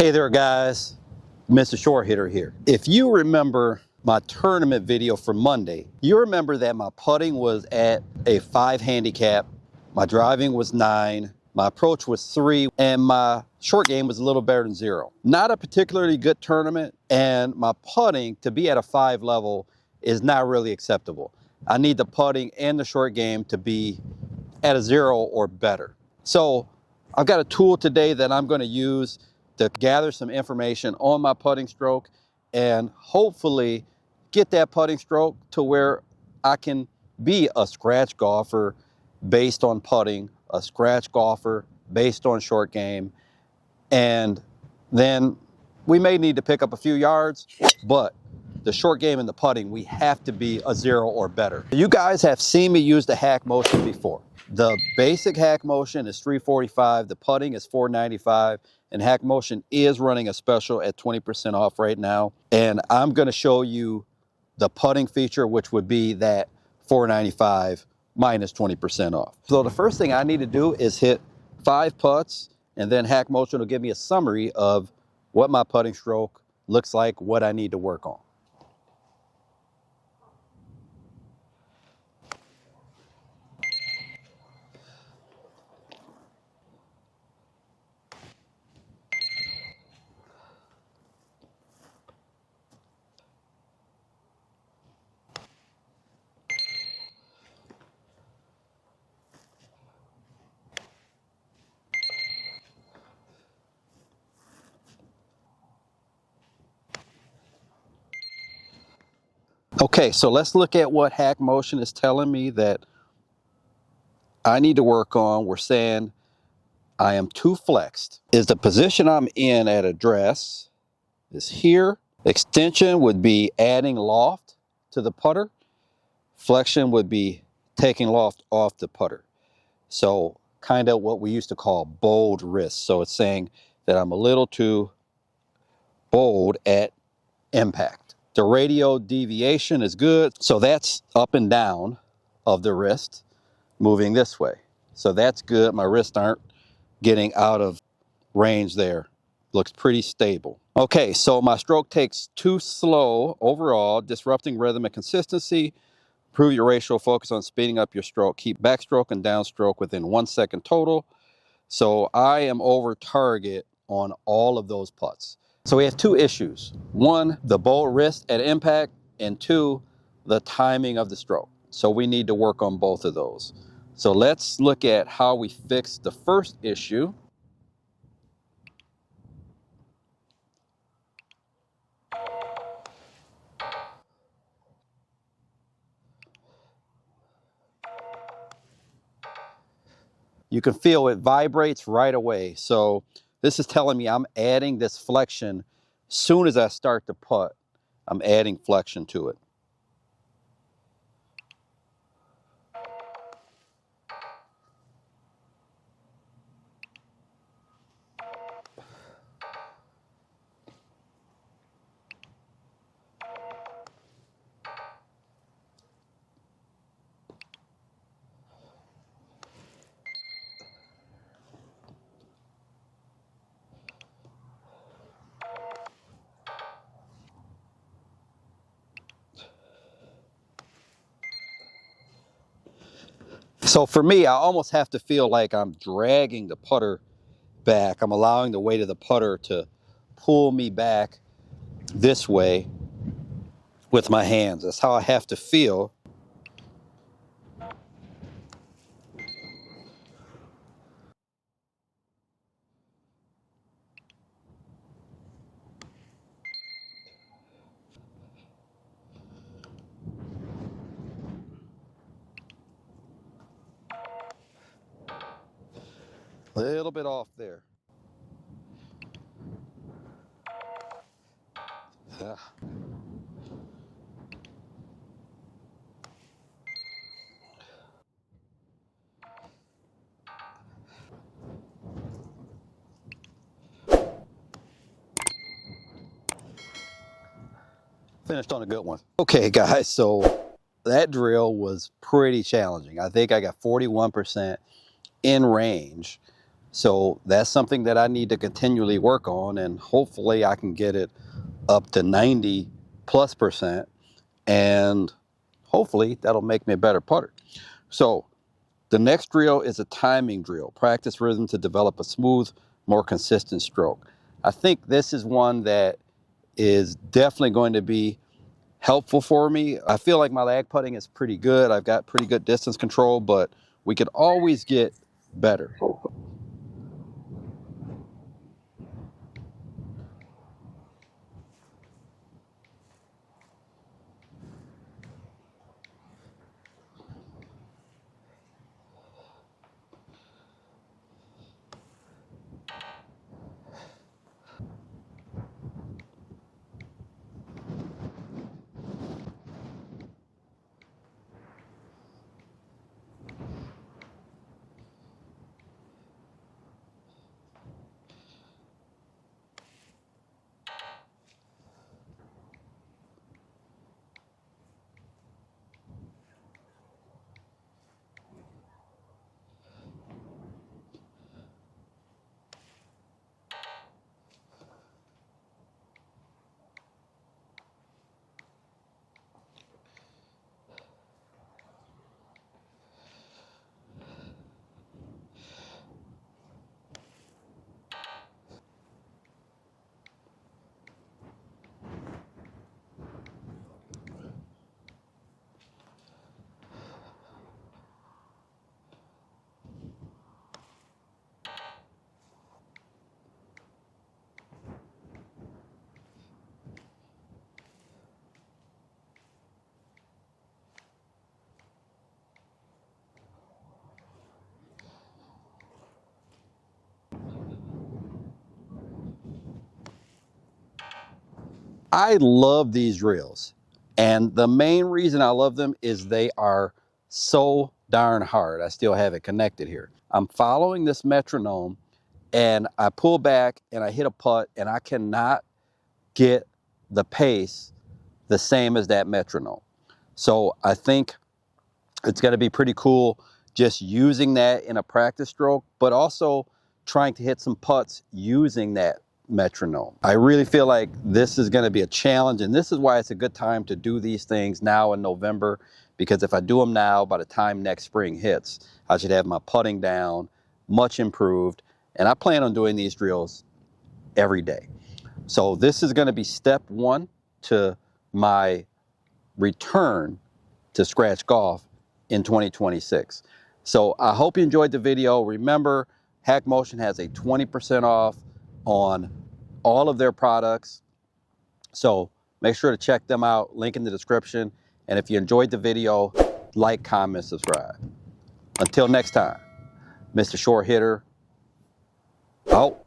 Hey there guys, Mr. Short Hitter here. If you remember my tournament video from Monday, you remember that my putting was at a 5 handicap, my driving was 9, my approach was 3, and my short game was a little better than 0. Not a particularly good tournament, and my putting to be at a 5 level is not really acceptable. I need the putting and the short game to be at a 0 or better. So I've got a tool today that I'm going to use to gather some information on my putting stroke and hopefully get that putting stroke to where I can be a scratch golfer based on putting, a scratch golfer based on short game, and then we may need to pick up a few yards, but the short game and the putting, we have to be a 0 or better. You guys have seen me use the hack motion before. The basic hack motion is $345, the putting is $495, and hack motion is running a special at 20% off right now. And I'm gonna show you the putting feature, which would be that $495 minus 20% off. So the first thing I need to do is hit 5 putts, and then hack motion will give me a summary of what my putting stroke looks like, what I need to work on. Okay, so let's look at what hack motion is telling me that I need to work on. We're saying I am too flexed. Is the position I'm in at address is here. Extension would be adding loft to the putter. Flexion would be taking loft off the putter. So kind of what we used to call bold wrist. So it's saying that I'm a little too bold at impact. The radial deviation is good. So that's up and down of the wrist moving this way. So that's good. My wrists aren't getting out of range there. Looks pretty stable. Okay, so my stroke takes too slow overall, disrupting rhythm and consistency. Improve your ratio, focus on speeding up your stroke. Keep backstroke and downstroke within 1 second total. So I am over target on all of those putts. So we have 2 issues. 1, the bold wrist at impact, and 2, the timing of the stroke. So we need to work on both of those. So let's look at how we fix the first issue. You can feel it vibrates right away. So this is telling me I'm adding this flexion. Soon as I start to putt, I'm adding flexion to it. So for me, I almost have to feel like I'm dragging the putter back. I'm allowing the weight of the putter to pull me back this way with my hands. That's how I have to feel. A little bit off there. Yeah. Finished on a good one. Okay guys, so that drill was pretty challenging. I think I got 41% in range. So that's something that I need to continually work on, and hopefully I can get it up to 90+%, and hopefully that'll make me a better putter. So the next drill is a timing drill. Practice rhythm to develop a smooth, more consistent stroke. I think this is one that is definitely going to be helpful for me. I feel like my lag putting is pretty good. I've got pretty good distance control, but we could always get better. I love these drills, and the main reason I love them is they are so darn hard. I still have it connected here. I'm following this metronome, and I pull back and I hit a putt, and I cannot get the pace the same as that metronome. So I think it's going to be pretty cool just using that in a practice stroke, but also trying to hit some putts using that metronome. I really feel like this is going to be a challenge, and this is why it's a good time to do these things now in November, because if I do them now, by the time next spring hits, I should have my putting down, much improved, and I plan on doing these drills every day. So this is going to be step one to my return to scratch golf in 2026. So I hope you enjoyed the video. Remember, Hack Motion has a 20% off on all of their products. So make sure to check them out, link in the description. And if you enjoyed the video, like, comment, subscribe. Until next time, Mr. Short Hitter, out.